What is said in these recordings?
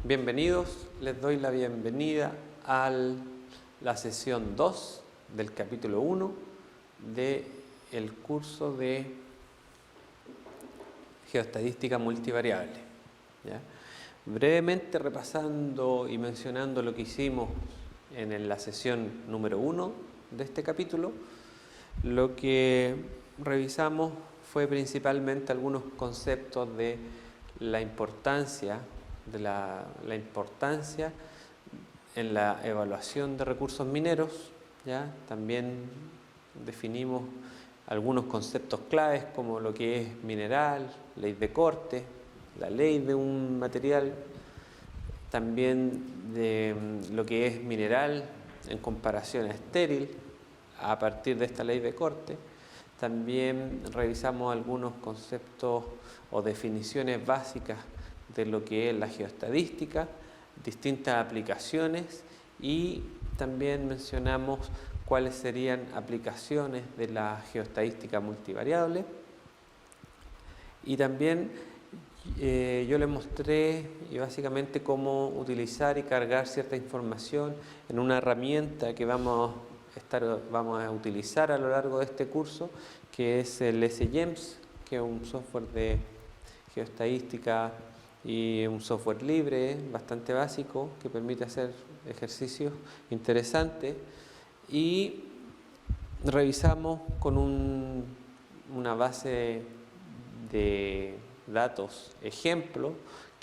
Bienvenidos, les doy la bienvenida a la sesión 2 del capítulo 1 del curso de geoestadística multivariable. ¿Ya? Brevemente repasando y mencionando lo que hicimos en la sesión número 1 de este capítulo, lo que revisamos fue principalmente algunos conceptos de la importancia en la evaluación de recursos mineros. ¿Ya? También definimos algunos conceptos claves como lo que es mineral, ley de corte, la ley de un material, también de lo que es mineral en comparación a estéril a partir de esta ley de corte. También revisamos algunos conceptos o definiciones básicas de lo que es la geoestadística, distintas aplicaciones, y también mencionamos cuáles serían aplicaciones de la geoestadística multivariable. Y también yo les mostré básicamente cómo utilizar y cargar cierta información en una herramienta que vamos a utilizar a lo largo de este curso, que es el SGEMS, que es un software de geoestadística y un software libre, bastante básico, que permite hacer ejercicios interesantes. Y revisamos con una base de datos ejemplo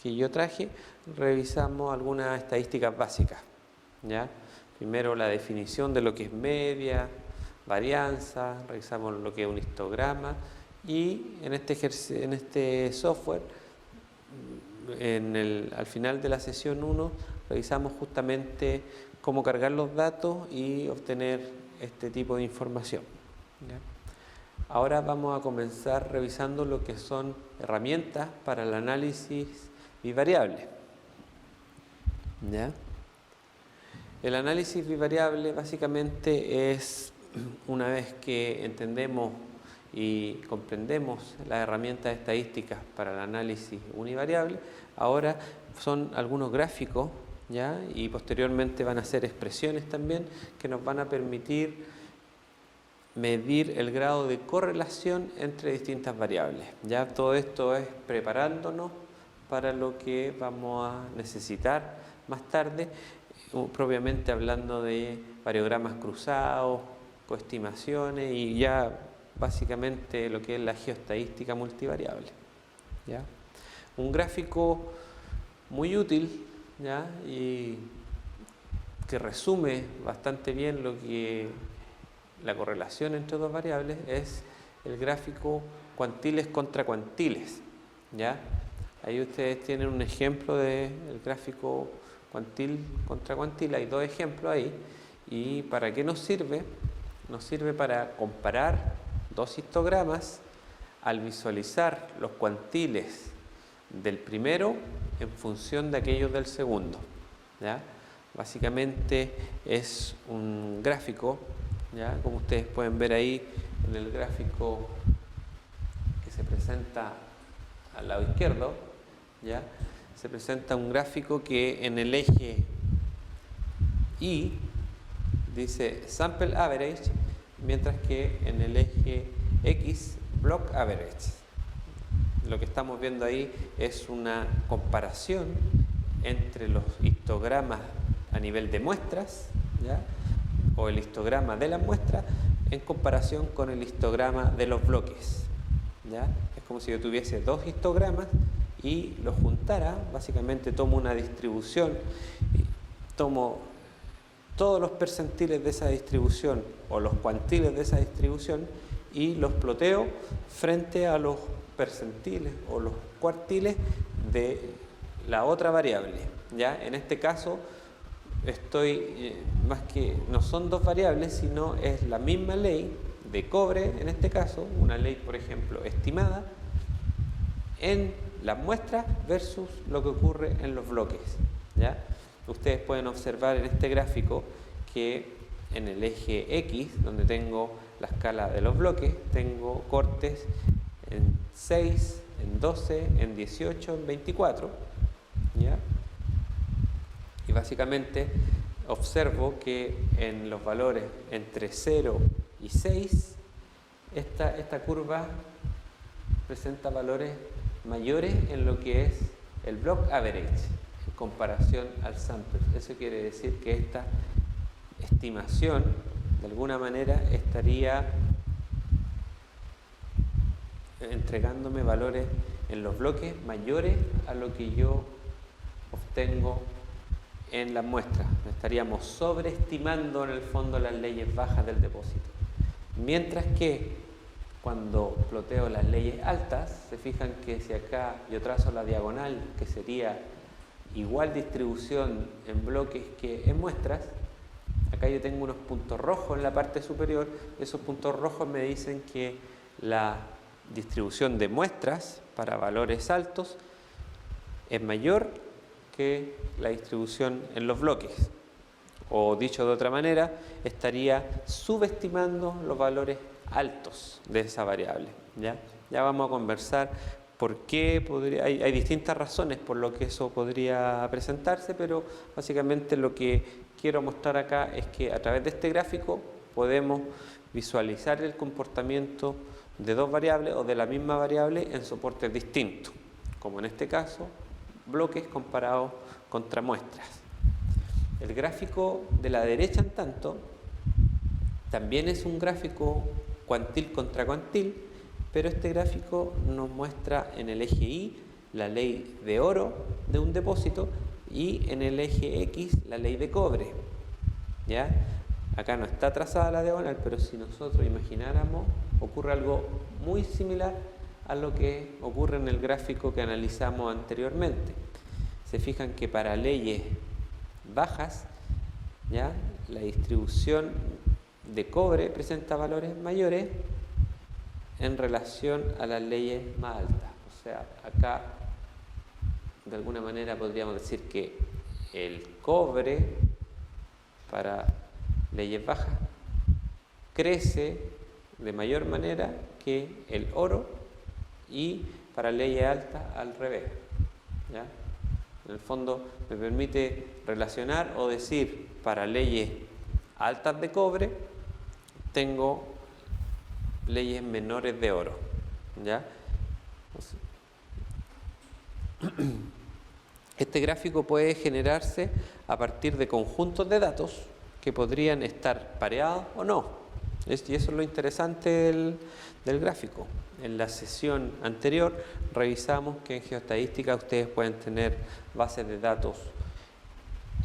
que yo traje, revisamos algunas estadísticas básicas. ¿Ya? Primero la definición de lo que es media, varianza, revisamos lo que es un histograma, y en este software, al final de la sesión 1, revisamos justamente cómo cargar los datos y obtener este tipo de información. ¿Ya? Ahora vamos a comenzar revisando lo que son herramientas para el análisis bivariable. ¿Ya? El análisis bivariable básicamente es, una vez que entendemos y comprendemos las herramientas estadísticas para el análisis univariable, ahora son algunos gráficos, ¿ya? Y posteriormente van a ser expresiones también que nos van a permitir medir el grado de correlación entre distintas variables. Ya todo esto es preparándonos para lo que vamos a necesitar más tarde, propiamente hablando de variogramas cruzados, coestimaciones y ya básicamente lo que es la geoestadística multivariable. ¿Ya? Un gráfico muy útil, ¿ya? Y que resume bastante bien lo que la correlación entre dos variables es el gráfico cuantiles contra cuantiles. ¿Ya? Ahí ustedes tienen un ejemplo del gráfico cuantil contra cuantil, hay dos ejemplos ahí. ¿Y para qué nos sirve? Nos sirve para comparar dos histogramas al visualizar los cuantiles del primero en función de aquellos del segundo. ¿Ya? Básicamente es un gráfico, ¿ya? Como ustedes pueden ver ahí en el gráfico que se presenta al lado izquierdo, ¿ya? Se presenta un gráfico que en el eje Y dice Sample Average, mientras que en el eje X Block Average. Lo que estamos viendo ahí es una comparación entre los histogramas a nivel de muestras, ¿ya? O el histograma de las muestras en comparación con el histograma de los bloques. ¿Ya? Es como si yo tuviese dos histogramas y los juntara. Básicamente tomo una distribución, tomo todos los percentiles de esa distribución o los cuantiles de esa distribución y los ploteo frente a los percentiles o los cuartiles de la otra variable. ¿Ya? En este caso no son dos variables, sino es la misma ley de cobre, en este caso, una ley, por ejemplo, estimada en las muestras versus lo que ocurre en los bloques. ¿Ya? Ustedes pueden observar en este gráfico que en el eje X, donde tengo la escala de los bloques, tengo cortes en 6, en 12, en 18, en 24. ¿Ya? Y básicamente observo que en los valores entre 0 y 6, esta curva presenta valores mayores en lo que es el block average en comparación al sample. Eso quiere decir que esta estimación de alguna manera estaría entregándome valores en los bloques mayores a lo que yo obtengo en las muestras. Estaríamos sobreestimando en el fondo las leyes bajas del depósito. Mientras que cuando ploteo las leyes altas, se fijan que si acá yo trazo la diagonal, que sería igual distribución en bloques que en muestras, acá yo tengo unos puntos rojos en la parte superior. Esos puntos rojos me dicen que la distribución de muestras para valores altos es mayor que la distribución en los bloques. O dicho de otra manera, estaría subestimando los valores altos de esa variable. Ya vamos a conversar por qué hay distintas razones por lo que eso podría presentarse, pero básicamente lo que quiero mostrar acá es que a través de este gráfico podemos visualizar el comportamiento de dos variables o de la misma variable en soportes distintos, como en este caso bloques comparados contra muestras. El gráfico de la derecha, en tanto, también es un gráfico cuantil contra cuantil, pero este gráfico nos muestra en el eje Y la ley de oro de un depósito y en el eje X la ley de cobre. ¿Ya? Acá no está trazada la diagonal, pero si nosotros imagináramos, ocurre algo muy similar a lo que ocurre en el gráfico que analizamos anteriormente. Se fijan que para leyes bajas, ¿ya?, la distribución de cobre presenta valores mayores en relación a las leyes más altas. O sea, acá de alguna manera podríamos decir que el cobre para leyes bajas crece de mayor manera que el oro, y para leyes altas al revés. ¿Ya? En el fondo me permite relacionar o decir, para leyes altas de cobre tengo leyes menores de oro. ¿Ya? Este gráfico puede generarse a partir de conjuntos de datos que podrían estar pareados o no. Y eso es lo interesante del gráfico. En la sesión anterior revisamos que en geoestadística ustedes pueden tener bases de datos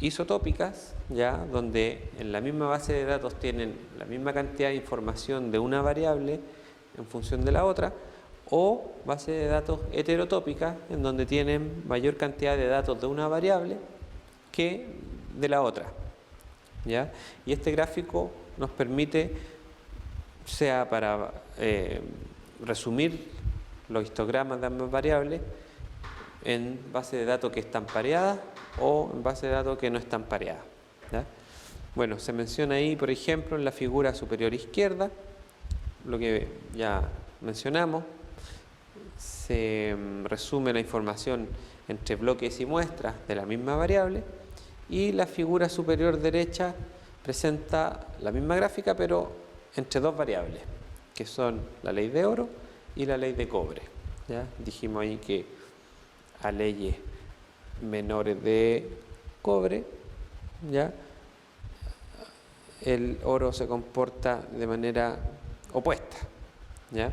isotópicas, ya, donde en la misma base de datos tienen la misma cantidad de información de una variable en función de la otra, o bases de datos heterotópicas, en donde tienen mayor cantidad de datos de una variable que de la otra. ¿Ya? Y este gráfico nos permite, sea para resumir los histogramas de ambas variables en bases de datos que están pareadas o en bases de datos que no están pareadas. ¿Ya? Bueno, se menciona ahí, por ejemplo, en la figura superior izquierda, lo que ya mencionamos. Se resume la información entre bloques y muestras de la misma variable, y la figura superior derecha presenta la misma gráfica pero entre dos variables, que son la ley de oro y la ley de cobre. ¿Ya? Dijimos ahí que a leyes menores de cobre, ¿ya?, el oro se comporta de manera opuesta. ¿Ya?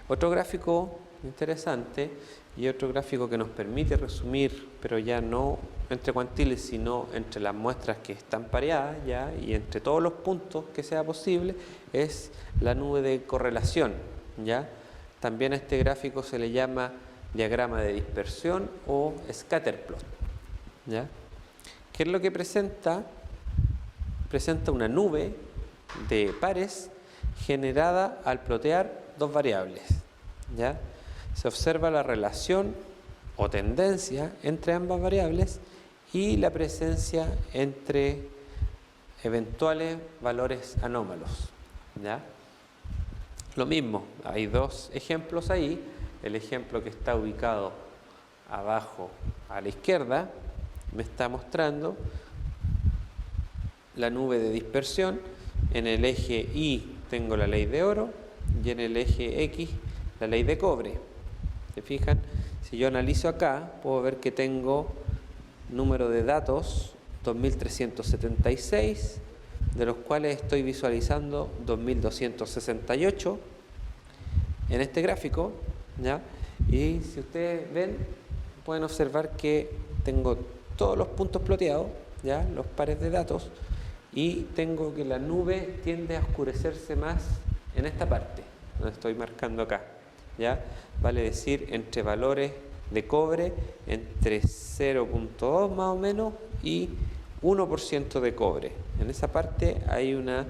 Otro gráfico interesante y otro gráfico que nos permite resumir, pero ya no entre cuantiles, sino entre las muestras que están pareadas, ¿ya?, y entre todos los puntos que sea posible, es la nube de correlación. ¿Ya? También a este gráfico se le llama diagrama de dispersión o scatterplot. ¿Ya? ¿Qué es lo que presenta? Presenta una nube de pares generada al plotear dos variables. ¿Ya? Se observa la relación o tendencia entre ambas variables y la presencia entre eventuales valores anómalos. ¿Ya? Lo mismo, hay dos ejemplos ahí. El ejemplo que está ubicado abajo a la izquierda me está mostrando la nube de dispersión. En el eje Y tengo la ley de oro y en el eje X la ley de cobre. ¿Se fijan? Si yo analizo acá, puedo ver que tengo número de datos 2376, de los cuales estoy visualizando 2268 en este gráfico, ¿ya? Y si ustedes ven, pueden observar que tengo todos los puntos ploteados, ¿ya? Los pares de datos, y tengo que la nube tiende a oscurecerse más en esta parte, donde estoy marcando acá, ¿ya? Vale decir, entre valores de cobre, entre 0.2 más o menos y 1% de cobre. En esa parte hay una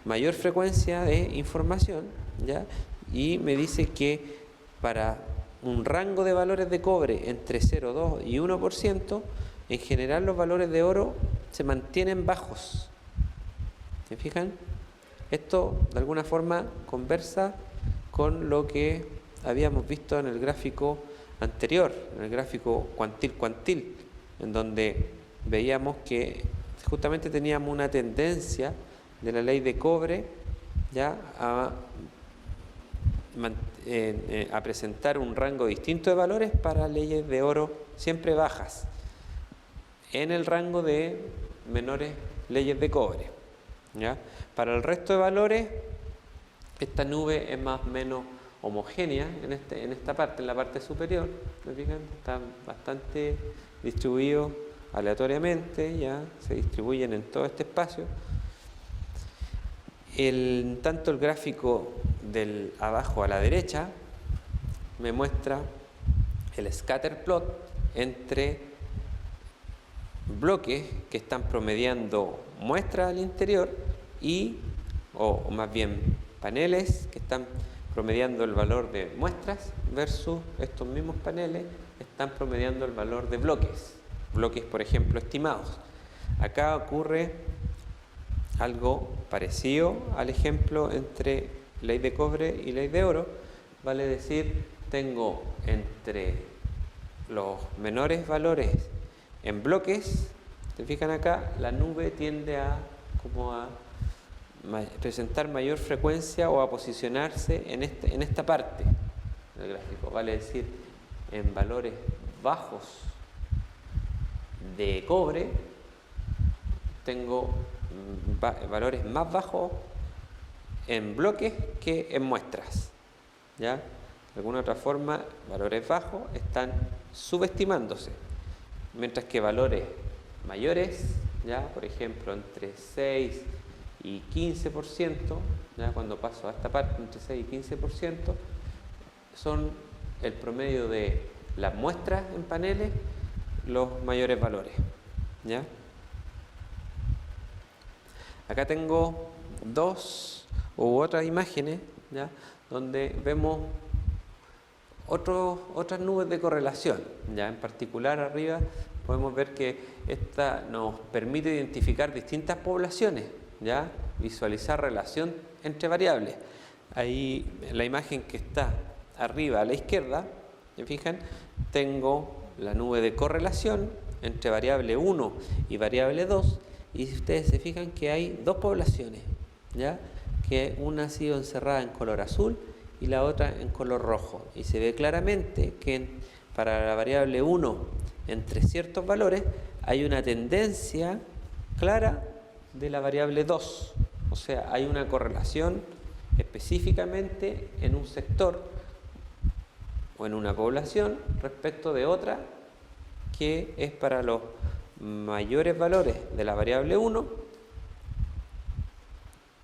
mayor frecuencia de información, ¿ya? Y me dice que para un rango de valores de cobre entre 0,2 y 1%, en general los valores de oro se mantienen bajos. ¿Se fijan? Esto de alguna forma conversa con lo que habíamos visto en el gráfico anterior, en el gráfico cuantil, en donde veíamos que justamente teníamos una tendencia de la ley de cobre ya a presentar un rango distinto de valores para leyes de oro siempre bajas, en el rango de menores leyes de cobre, ¿ya? Para el resto de valores, esta nube es más o menos homogénea en esta parte, en la parte superior. ¿Me fijan? Está bastante distribuido aleatoriamente, ya se distribuyen en todo este espacio. Tanto el gráfico del abajo a la derecha me muestra el scatter plot entre bloques que están promediando muestras al interior o más bien paneles que están promediando el valor de muestras versus estos mismos paneles están promediando el valor de bloques, por ejemplo estimados. Acá ocurre algo parecido al ejemplo entre ley de cobre y ley de oro, vale decir, tengo entre los menores valores en bloques, ¿se fijan acá? La nube tiende a presentar mayor frecuencia o a posicionarse en esta parte del gráfico, vale decir, en valores bajos de cobre tengo valores más bajos en bloques que en muestras, ¿ya? De alguna otra forma, valores bajos están subestimándose, mientras que valores mayores, ¿ya? Por ejemplo, entre 6 y 15%, ¿ya? Cuando paso a esta parte, entre 6 y 15%, son el promedio de las muestras en paneles, los mayores valores, ¿ya? Acá tengo dos u otras imágenes, ¿ya? Donde vemos otras nubes de correlación, ¿ya? En particular arriba podemos ver que esta nos permite identificar distintas poblaciones, ¿ya? Visualizar relación entre variables. Ahí en la imagen que está arriba a la izquierda, ¿se fijan? Tengo la nube de correlación entre variable 1 y variable 2, y si ustedes se fijan que hay dos poblaciones, ¿ya? Que una ha sido encerrada en color azul y la otra en color rojo, y se ve claramente que para la variable 1 entre ciertos valores hay una tendencia clara de la variable 2, o sea, hay una correlación específicamente en un sector o en una población respecto de otra que es para los mayores valores de la variable 1,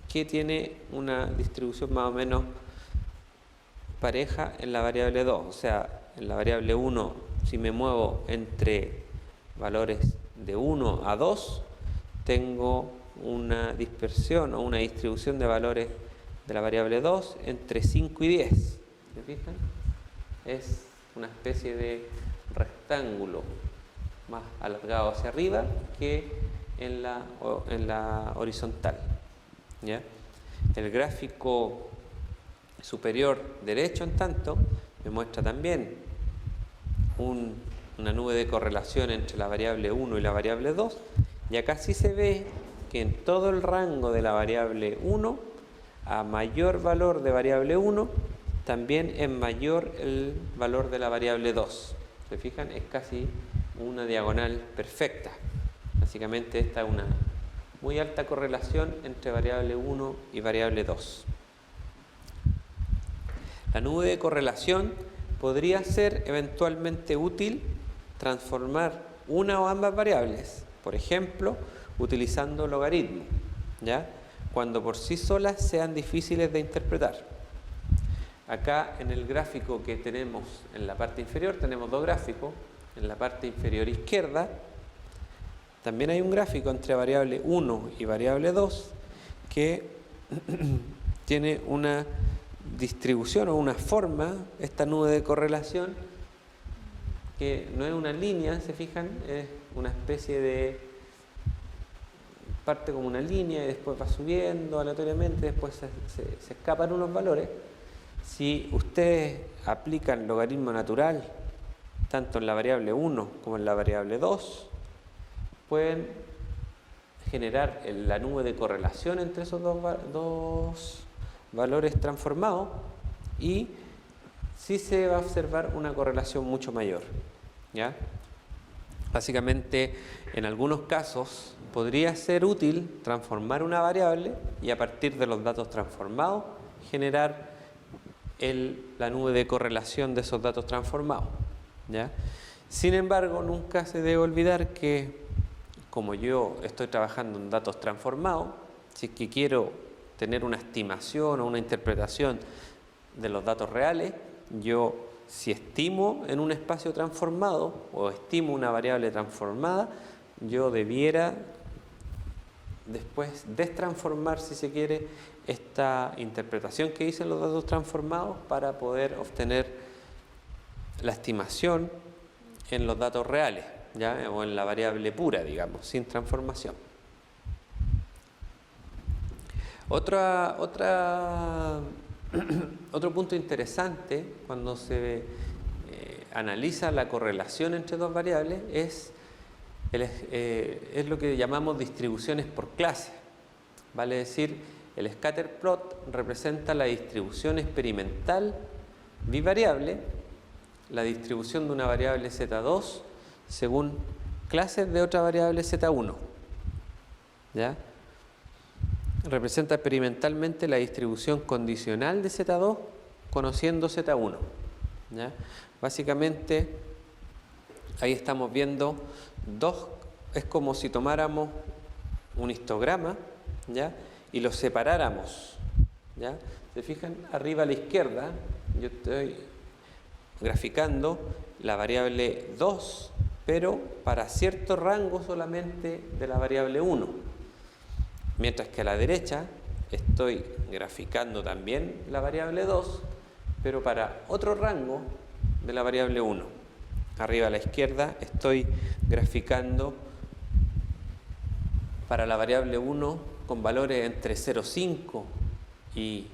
que tiene una distribución más o menos pareja en la variable 2, o sea, en la variable 1, si me muevo entre valores de 1 a 2, tengo una dispersión o una distribución de valores de la variable 2 entre 5 y 10. ¿Se fijan? Es una especie de rectángulo más alargado hacia arriba que en la horizontal, ¿ya? El gráfico superior derecho, en tanto, me muestra también una nube de correlación entre la variable 1 y la variable 2, y acá sí se ve que en todo el rango de la variable 1, a mayor valor de variable 1, también es mayor el valor de la variable 2. ¿Se fijan? Es casi una diagonal perfecta. Básicamente esta es una muy alta correlación entre variable 1 y variable 2. La nube de correlación podría ser eventualmente útil transformar una o ambas variables, por ejemplo, utilizando logaritmos, ¿ya? Cuando por sí solas sean difíciles de interpretar. Acá en el gráfico que tenemos en la parte inferior, tenemos dos gráficos. En la parte inferior izquierda también hay un gráfico entre variable 1 y variable 2 que tiene una distribución o una forma, esta nube de correlación, que no es una línea, ¿se fijan? Es una especie de... parte como una línea y después va subiendo aleatoriamente, después se escapan unos valores. Si ustedes aplican logaritmo natural, tanto en la variable 1 como en la variable 2, pueden generar la nube de correlación entre esos dos valores transformados y sí se va a observar una correlación mucho mayor, ¿ya? Básicamente, en algunos casos podría ser útil transformar una variable y a partir de los datos transformados generar la nube de correlación de esos datos transformados, ¿ya? Sin embargo, nunca se debe olvidar que como yo estoy trabajando en datos transformados, si es que quiero tener una estimación o una interpretación de los datos reales, yo si estimo en un espacio transformado o estimo una variable transformada, yo debiera después destransformar, si se quiere, esta interpretación que hice en los datos transformados para poder obtener la estimación en los datos reales, ¿ya? O en la variable pura, digamos, sin transformación. Otro punto interesante cuando se analiza la correlación entre dos variables es lo que llamamos distribuciones por clase. Vale decir, el scatter plot representa la distribución experimental bivariable, la distribución de una variable Z2 según clases de otra variable Z1, ¿ya? Representa experimentalmente la distribución condicional de Z2 conociendo Z1, ¿ya? Básicamente ahí estamos viendo es como si tomáramos un histograma, ¿ya? Y lo separáramos, ¿ya? ¿Se fijan? Arriba a la izquierda yo estoy graficando la variable 2, pero para cierto rango solamente de la variable 1. Mientras que a la derecha estoy graficando también la variable 2, pero para otro rango de la variable 1. Arriba a la izquierda estoy graficando para la variable 1 con valores entre 0,5 y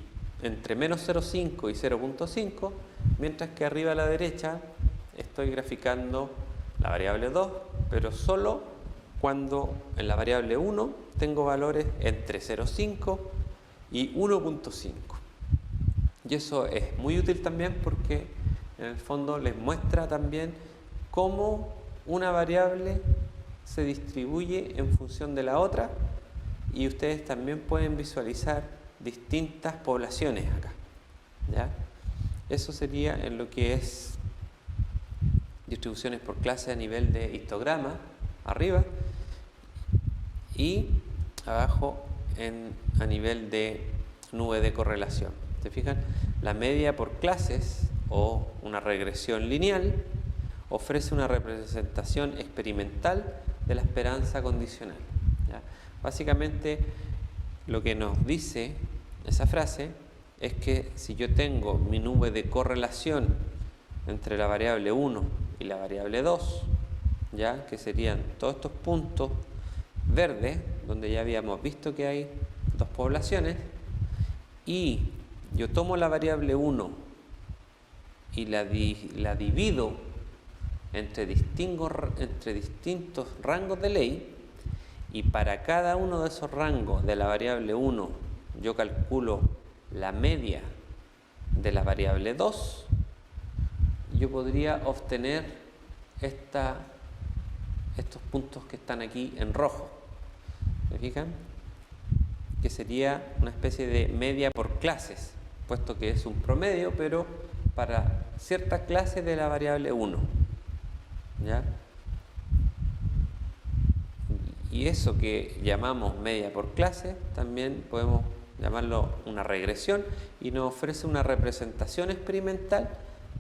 entre menos 0,5 y 0,5, mientras que arriba a la derecha estoy graficando la variable 2, pero solo cuando en la variable 1 tengo valores entre 0,5 y 1,5. Y eso es muy útil también porque en el fondo les muestra también cómo una variable se distribuye en función de la otra y ustedes también pueden visualizar distintas poblaciones acá, ¿ya? Eso sería en lo que es distribuciones por clase a nivel de histograma, arriba, y abajo a nivel de nube de correlación. ¿Se fijan? La media por clases o una regresión lineal ofrece una representación experimental de la esperanza condicional, ¿ya? Básicamente lo que nos dice esa frase es que si yo tengo mi nube de correlación entre la variable 1 y la variable 2, ¿ya? Que serían todos estos puntos verdes, donde ya habíamos visto que hay dos poblaciones, y yo tomo la variable 1 y la divido entre distintos rangos de ley, y para cada uno de esos rangos de la variable 1 yo calculo la media de la variable 2, yo podría obtener estos puntos que están aquí en rojo. ¿Se fijan? Que sería una especie de media por clases, puesto que es un promedio, pero para ciertas clases de la variable 1. ¿Ya? Y eso que llamamos media por clase, también podemos llamarlo una regresión, y nos ofrece una representación experimental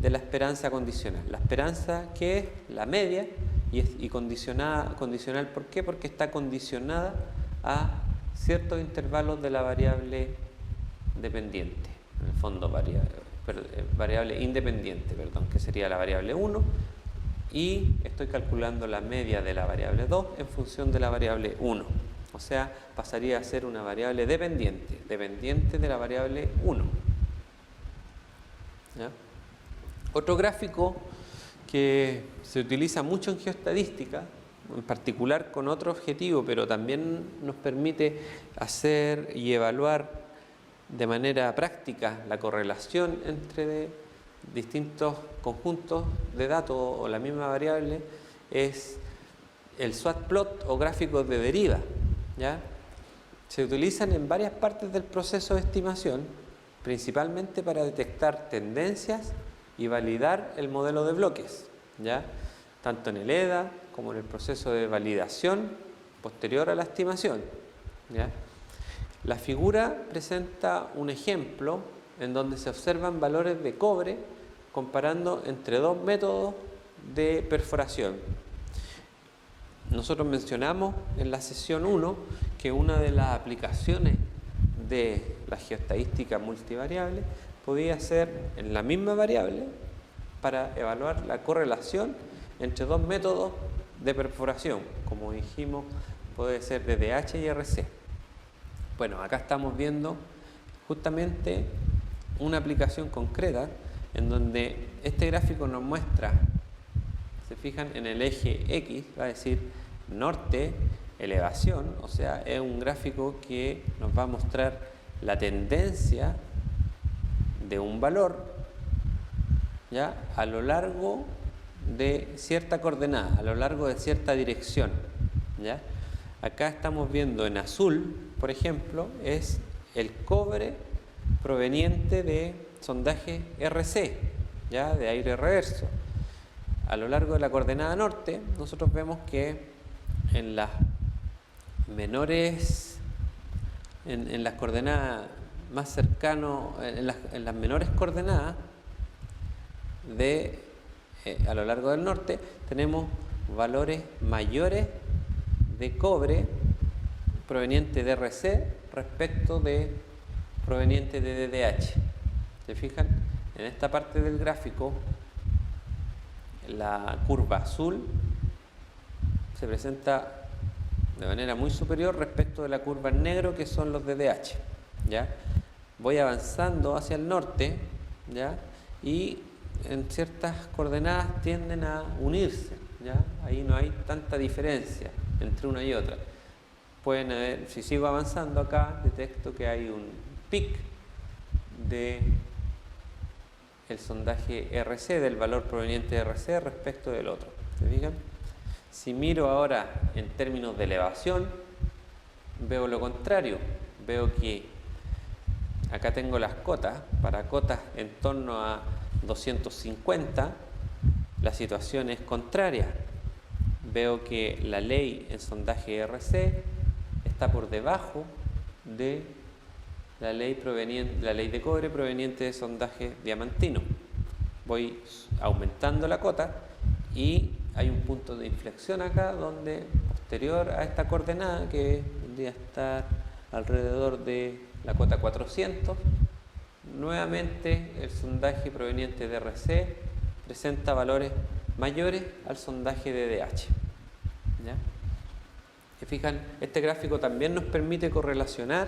de la esperanza condicional. La esperanza, que es la media, y condicional, ¿por qué? Porque está condicionada a ciertos intervalos de la variable dependiente, en el fondo variable independiente, perdón, que sería la variable 1, y estoy calculando la media de la variable 2 en función de la variable 1. O sea, pasaría a ser una variable dependiente de la variable 1. ¿Ya? Otro gráfico que se utiliza mucho en geoestadística, en particular con otro objetivo, pero también nos permite hacer y evaluar de manera práctica la correlación entre distintos conjuntos de datos o la misma variable, es el SWOT plot o gráficos de deriva. ¿Ya? Se utilizan en varias partes del proceso de estimación, principalmente para detectar tendencias y validar el modelo de bloques, ¿ya? Tanto en el EDA como en el proceso de validación posterior a la estimación, ¿ya? La figura presenta un ejemplo en donde se observan valores de cobre comparando entre dos métodos de perforación. Nosotros mencionamos en la sesión 1 que una de las aplicaciones de la geoestadística multivariable podía ser en la misma variable para evaluar la correlación entre dos métodos de perforación. Como dijimos, puede ser DDH y RC. Bueno, acá estamos viendo justamente una aplicación concreta en donde este gráfico nos muestra, se fijan en el eje X, va a decir norte, elevación, o sea, es un gráfico que nos va a mostrar la tendencia de un valor, ¿ya?, a lo largo de cierta coordenada, a lo largo de cierta dirección, ¿ya? Acá estamos viendo en azul, por ejemplo, es el cobre proveniente de sondaje RC, ¿ya?, de aire reverso. A lo largo de la coordenada norte, nosotros vemos que en las menores, en las coordenadas más cercanas, en las menores coordenadas de a lo largo del norte, tenemos valores mayores de cobre proveniente de RC respecto de proveniente de DDH. ¿Se fijan? En esta parte del gráfico, la curva azul se presenta de manera muy superior respecto de la curva en negro, que son los DDH, ¿ya? Voy avanzando hacia el norte, ¿ya?, y en ciertas coordenadas tienden a unirse, ¿ya? Ahí no hay tanta diferencia entre una y otra. Pueden haber, si sigo avanzando acá, detecto que hay un pic de el sondaje RC, del valor proveniente de RC respecto del otro. ¿Se fijan? Si miro ahora en términos de elevación, veo lo contrario. Veo que acá tengo las cotas. Para cotas en torno a 250, la situación es contraria. Veo que la ley en sondaje RC está por debajo de la ley de cobre proveniente de sondaje diamantino. Voy aumentando la cota y hay un punto de inflexión acá donde, posterior a esta coordenada, que vendría a estar alrededor de la cota 400, nuevamente el sondaje proveniente de RC presenta valores mayores al sondaje de DH. ¿Ya? ¿Se fijan? Este gráfico también nos permite correlacionar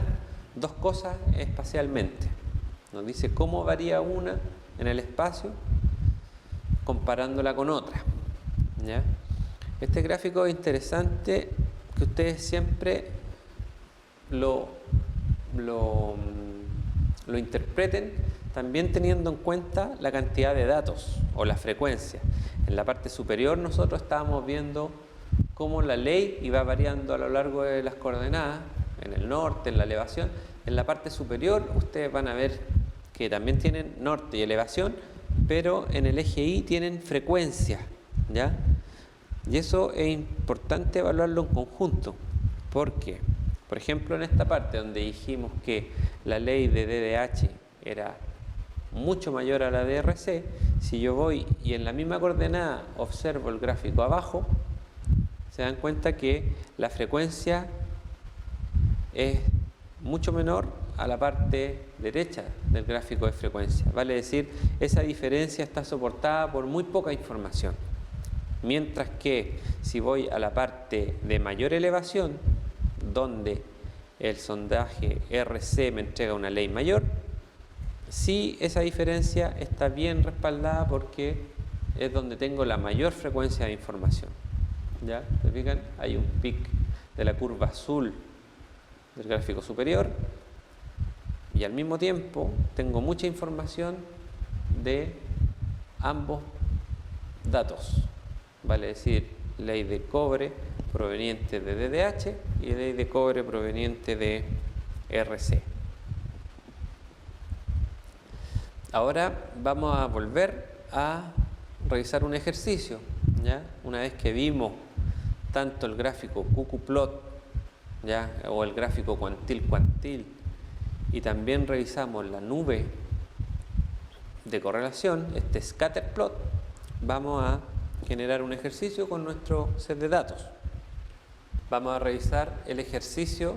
dos cosas espacialmente. Nos dice cómo varía una en el espacio comparándola con otra. ¿ya? Este gráfico es interesante que ustedes siempre lo interpreten también teniendo en cuenta la cantidad de datos o la frecuencia. En la parte superior nosotros estábamos viendo cómo la ley iba variando a lo largo de las coordenadas, en el norte, en la elevación. En la parte superior ustedes van a ver que también tienen norte y elevación, pero en el eje Y tienen frecuencia, ¿ya? Y eso es importante evaluarlo en conjunto, porque, por ejemplo, en esta parte donde dijimos que la ley de DDH era mucho mayor a la de RC, si yo voy y en la misma coordenada observo el gráfico abajo, se dan cuenta que la frecuencia es mucho menor a la parte derecha del gráfico de frecuencia. Vale decir, esa diferencia está soportada por muy poca información. Mientras que si voy a la parte de mayor elevación, donde el sondaje RC me entrega una ley mayor, sí esa diferencia está bien respaldada porque es donde tengo la mayor frecuencia de información. ¿Ya? ¿Se fijan? Hay un pic de la curva azul del gráfico superior y al mismo tiempo tengo mucha información de ambos datos. Vale decir, ley de cobre proveniente de DDH y ley de cobre proveniente de RC. Ahora vamos a volver a revisar un ejercicio, ¿ya? Una vez que vimos tanto el gráfico QQplot, ¿ya? O el gráfico cuantil y también revisamos la nube de correlación, este scatterplot, vamos a generar un ejercicio con nuestro set de datos. Vamos a revisar el ejercicio,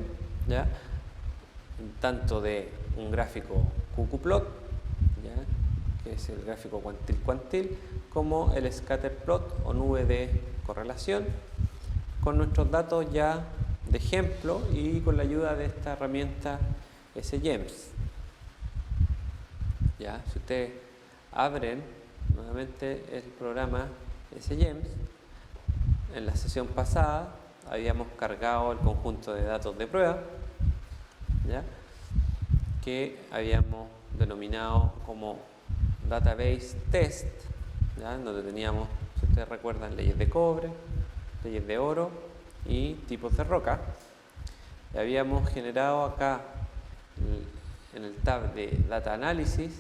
¿ya? Tanto de un gráfico QQplot, ¿ya? Que es el gráfico cuantil, como el scatterplot o nube de correlación, con nuestros datos ya de ejemplo y con la ayuda de esta herramienta SGEMS. ¿Ya? Si ustedes abren nuevamente el programa SGEMS, en la sesión pasada habíamos cargado el conjunto de datos de prueba, ¿ya? Que habíamos denominado como database test, ¿ya? Donde teníamos, si ustedes recuerdan, leyes de cobre, leyes de oro y tipos de roca. Y habíamos generado acá en el tab de data analysis,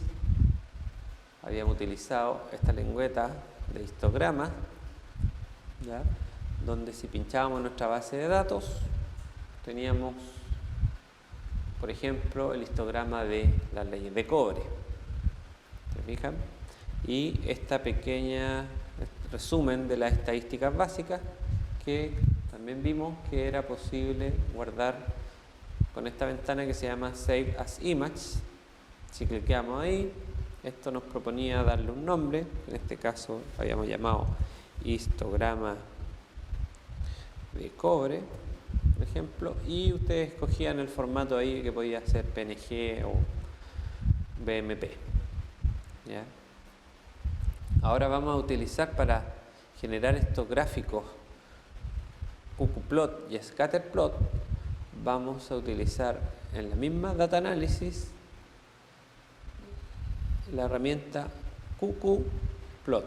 habíamos utilizado esta lengüeta de histogramas, ¿ya? Donde si pinchábamos nuestra base de datos teníamos, por ejemplo, el histograma de las leyes de cobre. ¿Se fijan? Y esta pequeña resumen de las estadísticas básicas que también vimos que era posible guardar con esta ventana que se llama Save as Image. Si cliqueamos ahí, esto nos proponía darle un nombre, en este caso habíamos llamado histograma de cobre, por ejemplo, y ustedes escogían el formato ahí que podía ser PNG o BMP. ¿Ya? Ahora vamos a utilizar para generar estos gráficos QQplot y scatterplot, vamos a utilizar en la misma data analysis la herramienta QQplot,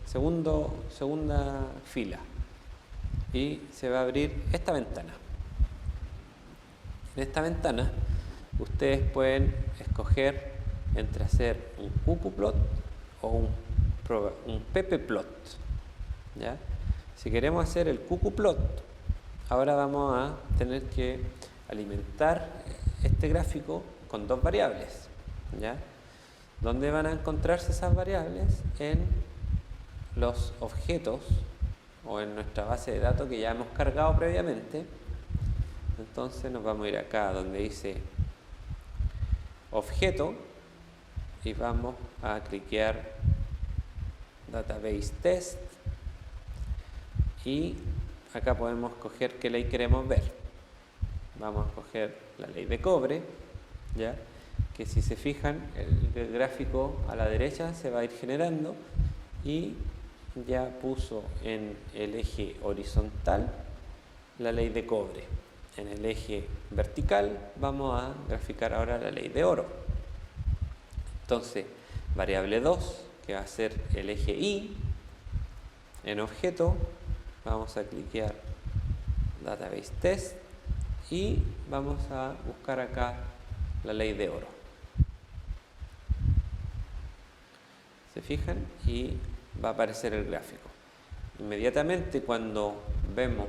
segunda fila, y se va a abrir esta ventana. En esta ventana ustedes pueden escoger entre hacer un QQplot o un ppplot, ¿ya? Si queremos hacer el QQplot, ahora vamos a tener que alimentar este gráfico con dos variables, ¿ya? ¿Dónde van a encontrarse esas variables? En los objetos o en nuestra base de datos que ya hemos cargado previamente. Entonces nos vamos a ir acá donde dice objeto y vamos a cliquear database test y acá podemos escoger qué ley queremos ver. Vamos a escoger la ley de cobre, ¿ya? Que si se fijan el gráfico a la derecha se va a ir generando y ya puso en el eje horizontal la ley de cobre. En el eje vertical vamos a graficar ahora la ley de oro. Entonces, variable 2, que va a ser el eje Y, en objeto, vamos a cliquear Database Test y vamos a buscar acá la ley de oro. ¿Se fijan? Y va a aparecer el gráfico. Inmediatamente cuando vemos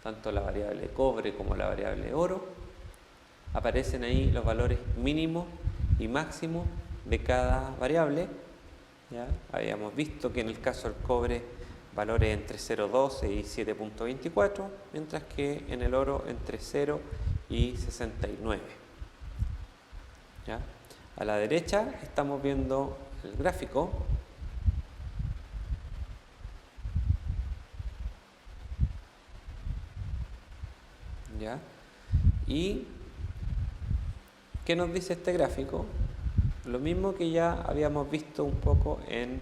tanto la variable cobre como la variable oro, aparecen ahí los valores mínimos y máximos de cada variable. ¿Ya? Habíamos visto que en el caso del cobre valores entre 0,12 y 7,24, mientras que en el oro entre 0 y 69. ¿Ya? A la derecha estamos viendo el gráfico. ¿Ya? Y ¿qué nos dice este gráfico? Lo mismo que ya habíamos visto un poco en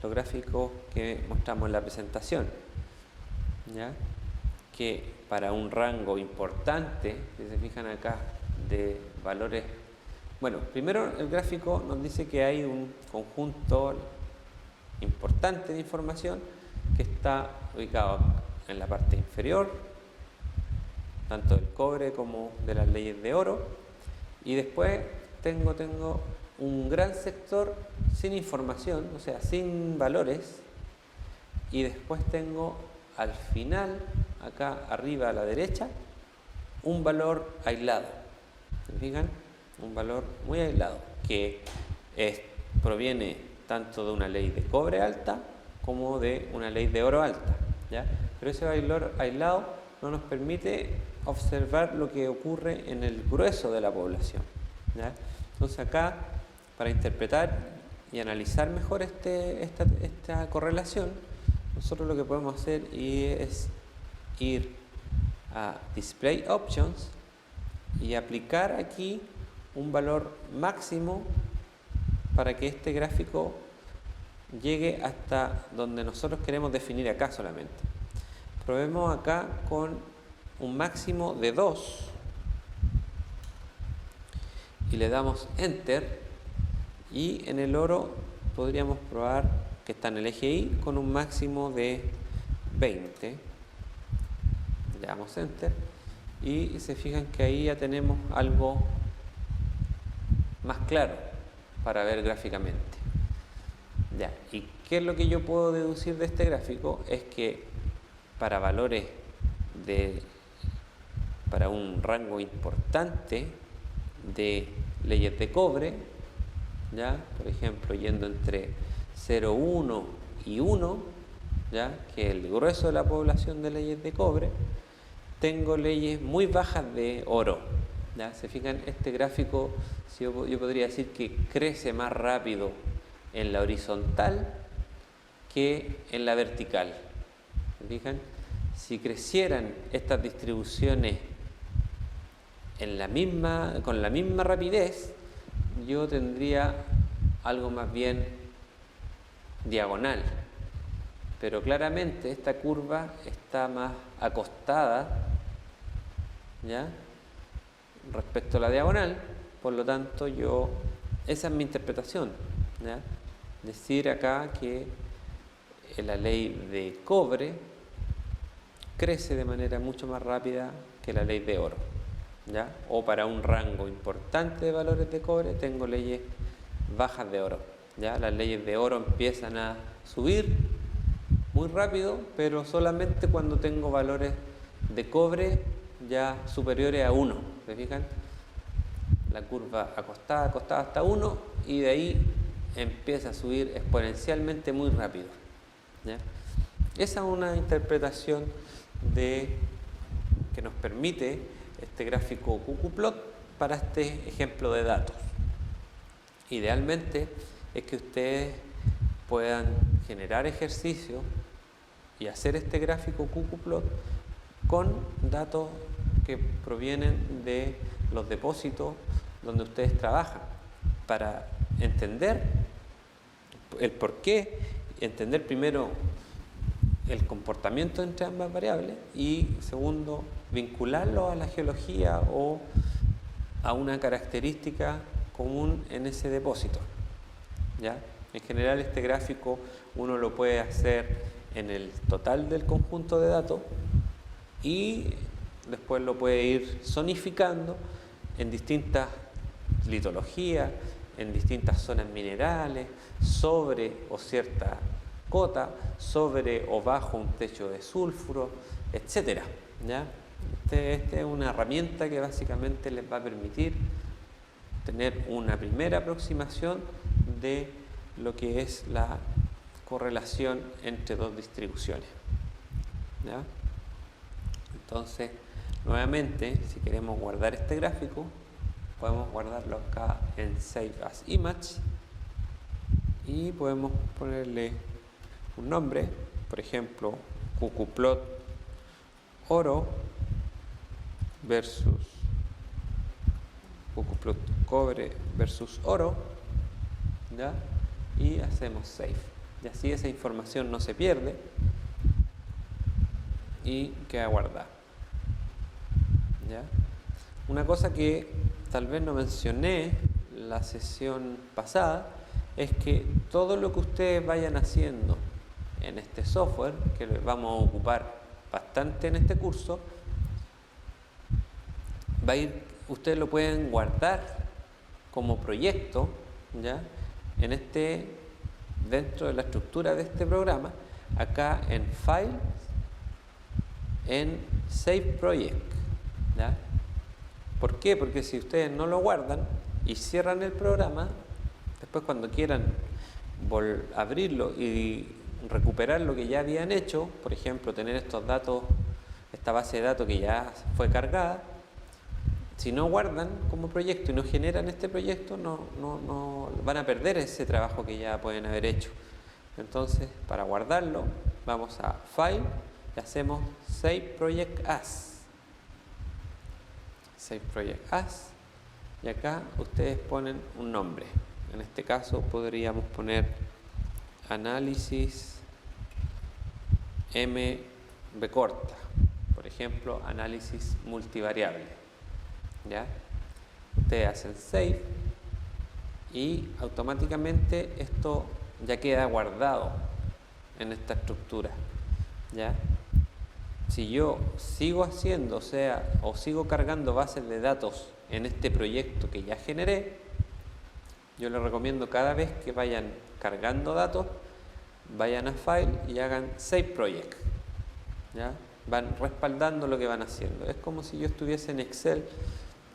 los gráficos que mostramos en la presentación. ¿Ya? Que para un rango importante, si se fijan acá, de valores. Bueno, primero el gráfico nos dice que hay un conjunto importante de información que está ubicado en la parte inferior, tanto del cobre como de las leyes de oro, y después tengo un gran sector sin información, o sea, sin valores, y después tengo al final, acá arriba a la derecha, un valor aislado. ¿Se fijan? Un valor muy aislado, que proviene tanto de una ley de cobre alta como de una ley de oro alta. ¿Ya? Pero ese valor aislado no nos permite observar lo que ocurre en el grueso de la población. ¿Ya? Entonces acá, para interpretar y analizar mejor esta correlación, nosotros lo que podemos hacer es ir a Display Options y aplicar aquí un valor máximo para que este gráfico llegue hasta donde nosotros queremos definir acá solamente. Probemos acá con un máximo de 2 y le damos Enter, y en el oro podríamos probar que está en el eje Y con un máximo de 20. Le damos Enter y se fijan que ahí ya tenemos algo más claro para ver gráficamente. Ya. ¿Y qué es lo que yo puedo deducir de este gráfico? Es que para valores para un rango importante de leyes de cobre, ¿ya? Por ejemplo, yendo entre 0,1 y 1, ¿ya? Que es el grueso de la población de leyes de cobre, tengo leyes muy bajas de oro. ¿Ya? Se fijan, este gráfico, yo podría decir que crece más rápido en la horizontal que en la vertical. ¿Se fijan? Si crecieran estas distribuciones con la misma rapidez, yo tendría algo más bien diagonal. Pero claramente esta curva está más acostada, ¿ya? Respecto a la diagonal, por lo tanto esa es mi interpretación, ¿ya? Decir acá que la ley de cobre crece de manera mucho más rápida que la ley de oro, ¿ya? O para un rango importante de valores de cobre tengo leyes bajas de oro, ¿ya? Las leyes de oro empiezan a subir muy rápido, pero solamente cuando tengo valores de cobre ya superiores a 1. ¿Se fijan? La curva acostada hasta 1 y de ahí empieza a subir exponencialmente muy rápido, ¿ya? Esa es una interpretación que nos permite este gráfico QQplot para este ejemplo de datos. Idealmente es que ustedes puedan generar ejercicios y hacer este gráfico QQplot con datos que provienen de los depósitos donde ustedes trabajan, para entender el por qué entender primero el comportamiento entre ambas variables y segundo, vincularlo a la geología o a una característica común en ese depósito, ¿ya? En general este gráfico uno lo puede hacer en el total del conjunto de datos y después lo puede ir zonificando en distintas litologías, en distintas zonas minerales, sobre o cierta cota, sobre o bajo un techo de sulfuro, etcétera, ¿ya? Esta es una herramienta que básicamente les va a permitir tener una primera aproximación de lo que es la correlación entre dos distribuciones, ¿ya? Entonces, nuevamente, si queremos guardar este gráfico, podemos guardarlo acá en Save as Image y podemos ponerle un nombre, por ejemplo, qqplot oro versus qqplot cobre versus oro, ¿ya? Y hacemos Save. Y así esa información no se pierde y queda guardada, ¿ya? Una cosa que tal vez no mencioné la sesión pasada es que todo lo que ustedes vayan haciendo en este software, que lo vamos a ocupar bastante en este curso, ustedes lo pueden guardar como proyecto, ¿ya? Dentro de la estructura de este programa, acá en File, en Save Project, ¿ya? ¿Por qué? Porque si ustedes no lo guardan y cierran el programa, después cuando quieran abrirlo y recuperar lo que ya habían hecho, por ejemplo, tener estos datos, esta base de datos que ya fue cargada, si no guardan como proyecto y no generan este proyecto, no van a perder ese trabajo que ya pueden haber hecho. Entonces, para guardarlo, vamos a File y hacemos Save Project As. Save Project As, y acá ustedes ponen un nombre. En este caso podríamos poner análisis MB corta, por ejemplo, análisis multivariable, ¿ya? Ustedes hacen Save y automáticamente esto ya queda guardado en esta estructura, ¿ya? Si yo sigo haciendo, o sigo cargando bases de datos en este proyecto que ya generé, yo les recomiendo cada vez que vayan cargando datos, vayan a File y hagan Save Project, ¿ya? Van respaldando lo que van haciendo. Es como si yo estuviese en Excel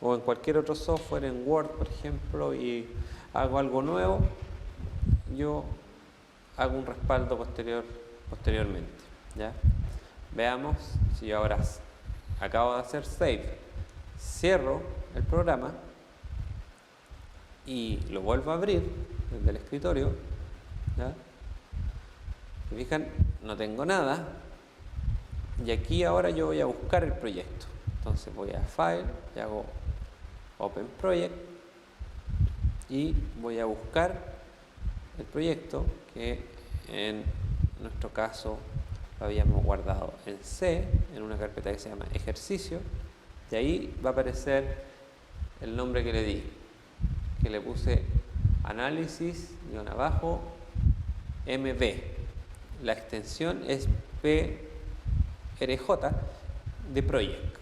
o en cualquier otro software, en Word, por ejemplo, y hago algo nuevo, yo hago un respaldo posteriormente, ¿ya? Veamos, si yo ahora acabo de hacer Save, cierro el programa y lo vuelvo a abrir desde el escritorio, ¿ya? ¿Se fijan? No tengo nada y aquí ahora yo voy a buscar el proyecto. Entonces voy a File y hago Open Project y voy a buscar el proyecto que en nuestro caso lo habíamos guardado en C, en una carpeta que se llama ejercicio, y ahí va a aparecer el nombre que le di, que le puse análisis -MB. La extensión es PRJ de project,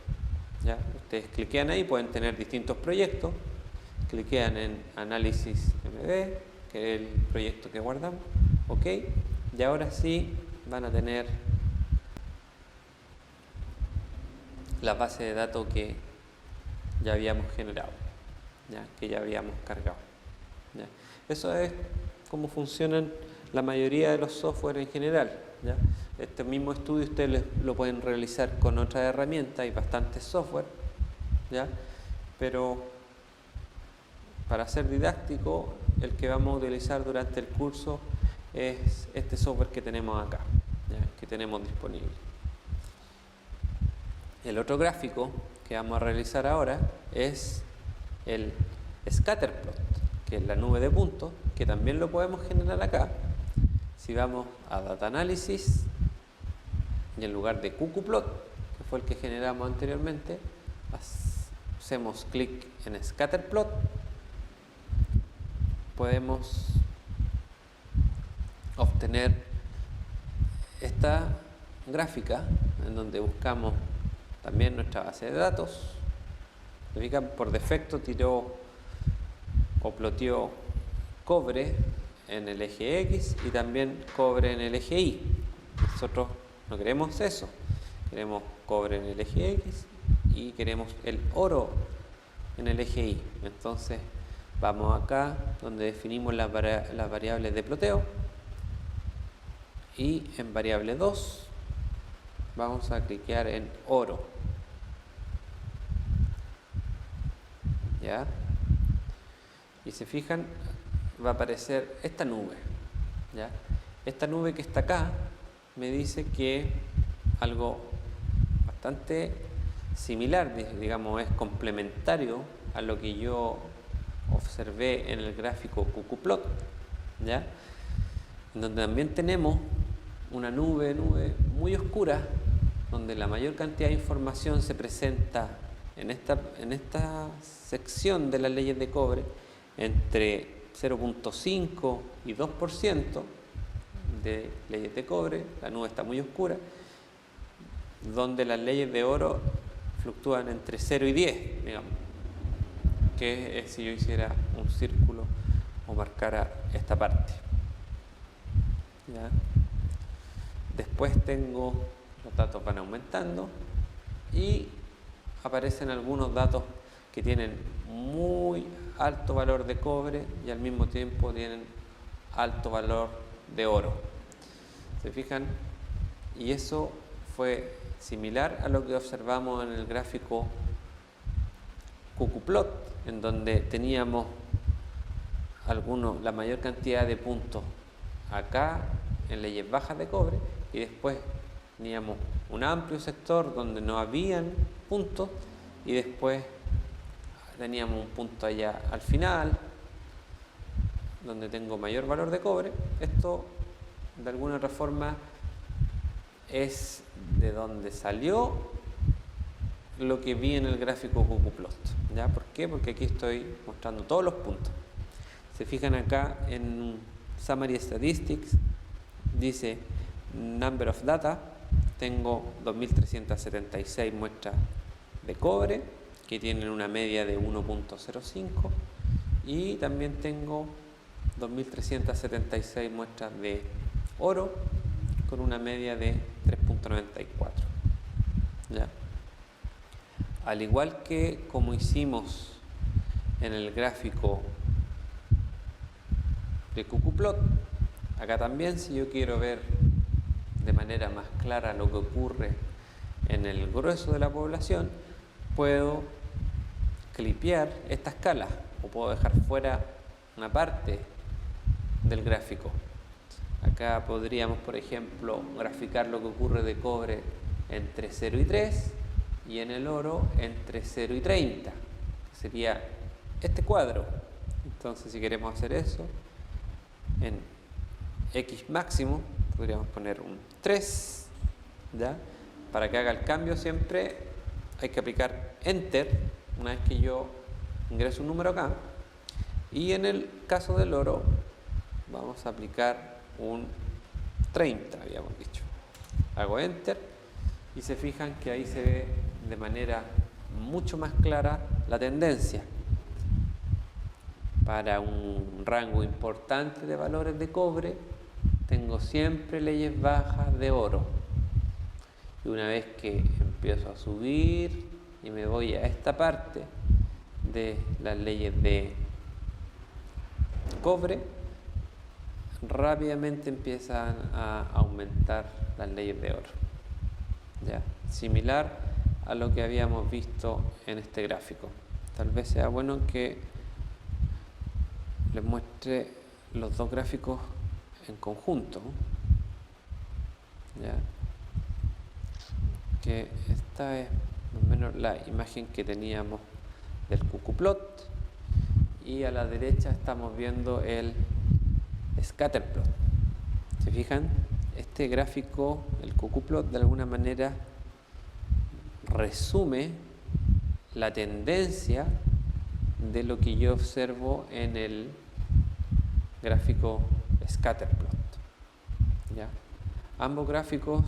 ¿ya? Ustedes cliquean ahí, pueden tener distintos proyectos, cliquean en análisis MB, que es el proyecto que guardamos, ok, y ahora sí van a tener la base de datos que ya habíamos generado, ¿ya? Que ya habíamos cargado, ¿ya? Eso es cómo funcionan la mayoría de los software en general, ¿ya? Este mismo estudio ustedes lo pueden realizar con otras herramientas, hay bastantes software, ¿ya? Pero para ser didáctico, el que vamos a utilizar durante el curso es este software que tenemos acá, ¿ya? Que tenemos disponible. El otro gráfico que vamos a realizar ahora es el scatterplot, que es la nube de puntos, que también lo podemos generar acá. Si vamos a Data Analysis y en lugar de qqplot, que fue el que generamos anteriormente, hacemos clic en Scatterplot, podemos obtener esta gráfica en donde buscamos también nuestra base de datos. Por defecto tiró o ploteó cobre en el eje X y también cobre en el eje Y. Nosotros no queremos eso, queremos cobre en el eje X y queremos el oro en el eje Y. Entonces vamos acá donde definimos las variables de ploteo y en variable 2 vamos a cliquear en oro. ¿Ya? Y se fijan, va a aparecer esta nube. ¿Ya? Esta nube que está acá me dice que algo bastante similar, digamos, es complementario a lo que yo observé en el gráfico qqplot, ¿ya? En donde también tenemos una nube muy oscura, donde la mayor cantidad de información se presenta en esta sección de las leyes de cobre entre 0.5 y 2% de leyes de cobre. La nube está muy oscura, donde las leyes de oro fluctúan entre 0 y 10, digamos, que es si yo hiciera un círculo o marcara esta parte. ¿Ya? Después tengo los datos van aumentando y aparecen algunos datos que tienen muy alto valor de cobre y al mismo tiempo tienen alto valor de oro. ¿Se fijan? Y eso fue similar a lo que observamos en el gráfico qqplot, en donde teníamos la mayor cantidad de puntos acá en leyes bajas de cobre y después teníamos un amplio sector donde no habían puntos y después teníamos un punto allá al final donde tengo mayor valor de cobre. Esto de alguna otra forma es de donde salió lo que vi en el gráfico qqplot. ¿Ya? ¿Por qué? Porque aquí estoy mostrando todos los puntos. Se fijan acá en Summary Statistics, dice Number of Data, tengo 2.376 muestras de cobre que tienen una media de 1.05 y también tengo 2.376 muestras de oro con una media de 3.94. ¿Ya? Al igual que como hicimos en el gráfico de qqplot, acá también, si yo quiero ver de manera más clara lo que ocurre en el grueso de la población, puedo clipear esta escala o puedo dejar fuera una parte del gráfico. Acá podríamos, por ejemplo, graficar lo que ocurre de cobre entre 0 y 3 y en el oro entre 0 y 30, que sería este cuadro. Entonces, si queremos hacer eso, en X máximo podríamos poner un 3, ¿ya? Para que haga el cambio siempre hay que aplicar Enter una vez que yo ingreso un número acá, y en el caso del oro vamos a aplicar un 30, habíamos dicho. Hago Enter y se fijan que ahí se ve de manera mucho más clara la tendencia. Para un rango importante de valores de cobre tengo siempre leyes bajas de oro, y una vez que empiezo a subir y me voy a esta parte de las leyes de cobre, rápidamente empiezan a aumentar las leyes de oro. ¿Ya? Similar a lo que habíamos visto en este gráfico. Tal vez sea bueno que les muestre los dos gráficos en conjunto. ¿Ya? Que esta es más o menos la imagen que teníamos del qqplot y a la derecha estamos viendo el scatterplot. ¿Se fijan? Este gráfico, el QQplot, de alguna manera resume la tendencia de lo que yo observo en el gráfico Scatterplot. ¿Ya? Ambos gráficos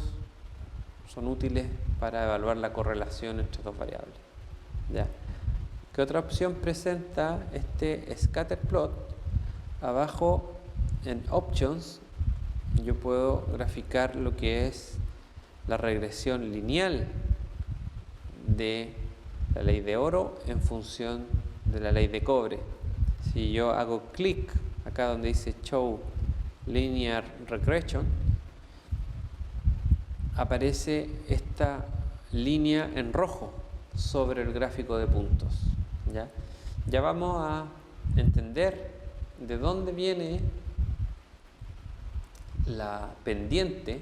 son útiles para evaluar la correlación entre dos variables. ¿Ya? ¿Qué otra opción presenta este Scatterplot? Abajo en Options yo puedo graficar lo que es la regresión lineal de la ley de oro en función de la ley de cobre. Si yo hago clic acá donde dice Show Linear Regression, aparece esta línea en rojo sobre el gráfico de puntos. Ya vamos a entender de dónde viene la pendiente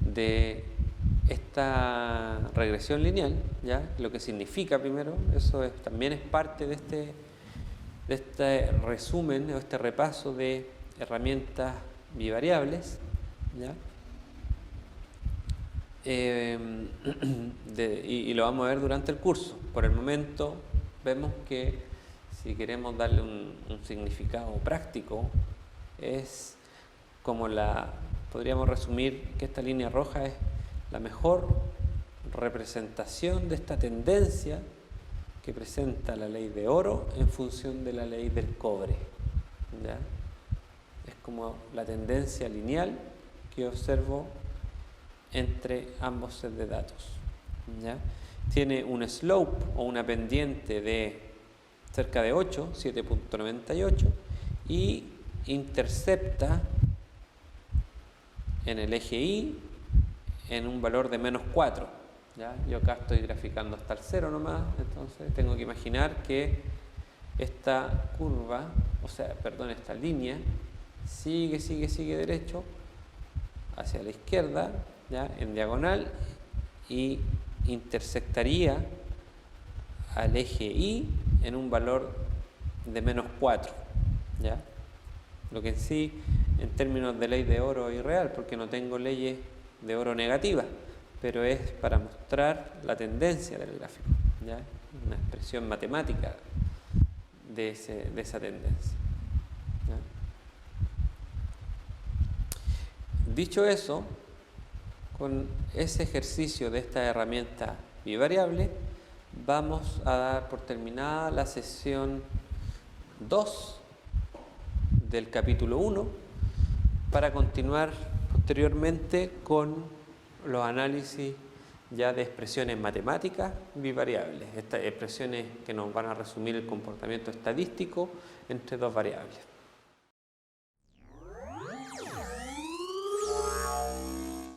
de esta regresión lineal, ¿ya? Lo que significa primero, eso también es parte de este resumen o este repaso de herramientas bivariables, ¿ya? Y lo vamos a ver durante el curso. Por el momento vemos que si queremos darle un significado práctico, es como podríamos resumir que esta línea roja es la mejor representación de esta tendencia que presenta la ley de oro en función de la ley del cobre. ¿Ya? Es como la tendencia lineal que observo entre ambos sets de datos. ¿Ya? Tiene un slope o una pendiente de cerca de 8, 7.98, y intercepta en el eje Y en un valor de menos 4. ¿Ya? Yo acá estoy graficando hasta el 0 nomás, entonces tengo que imaginar que esta curva, esta línea sigue derecho hacia la izquierda, ¿ya? En diagonal, y intersectaría al eje Y en un valor de menos 4. ¿Ya? Lo que en sí, en términos de ley de oro, es irreal, porque no tengo leyes de oro negativas, pero es para mostrar la tendencia del gráfico, ¿ya? Una expresión matemática de esa tendencia. ¿Ya? Dicho eso, con ese ejercicio de esta herramienta bivariable, vamos a dar por terminada la sesión 2 del capítulo 1 para continuar posteriormente con los análisis ya de expresiones matemáticas bivariables, estas expresiones que nos van a resumir el comportamiento estadístico entre dos variables.